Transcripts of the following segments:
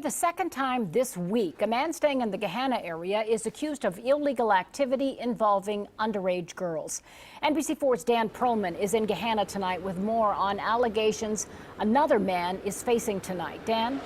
For the second time this week, a man staying in the Gahanna area is accused of illegal activity involving underage girls. NBC4's Dan Perlman is in Gahanna tonight with more on allegations another man is facing tonight. Dan?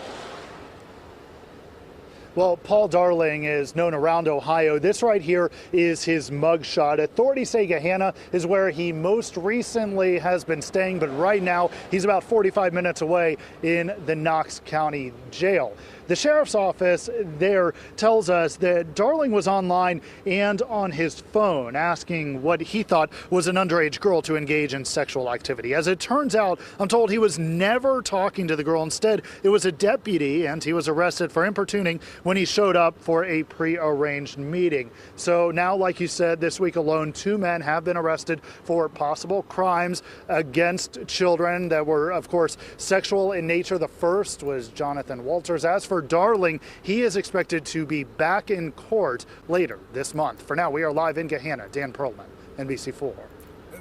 Well, Paul Darling is known around Ohio. This right here is his mugshot. Authorities say Gahanna is where he most recently has been staying, but right now he's about 45 minutes away in the Knox County Jail. The sheriff's office there tells us that Darling was online and on his phone asking what he thought was an underage girl to engage in sexual activity. As it turns out, I'm told he was never talking to the girl. Instead, it was a deputy, and he was arrested for importuning when he showed up for a prearranged meeting. So now, like you said, this week alone, 2 men have been arrested for possible crimes against children that were, of course, sexual in nature. The first was Jonathan Walters. As for Darling, he is expected to be back in court later this month. For now, we are live in Gahanna. Dan Perlman, NBC4.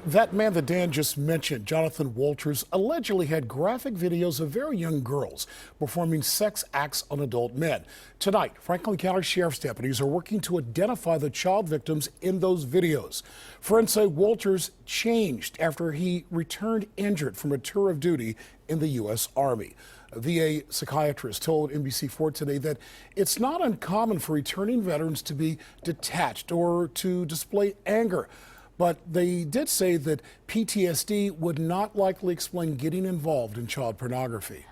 That man that Dan just mentioned, Jonathan Walters, allegedly had graphic videos of very young girls performing sex acts on adult men. Tonight, Franklin County Sheriff's deputies are working to identify the child victims in those videos. Friends say Walters changed after he returned injured from a tour of duty in the U.S. Army. A VA psychiatrist told NBC4 today that it's not uncommon for returning veterans to be detached or to display anger. But they did say that PTSD would not likely explain getting involved in child pornography.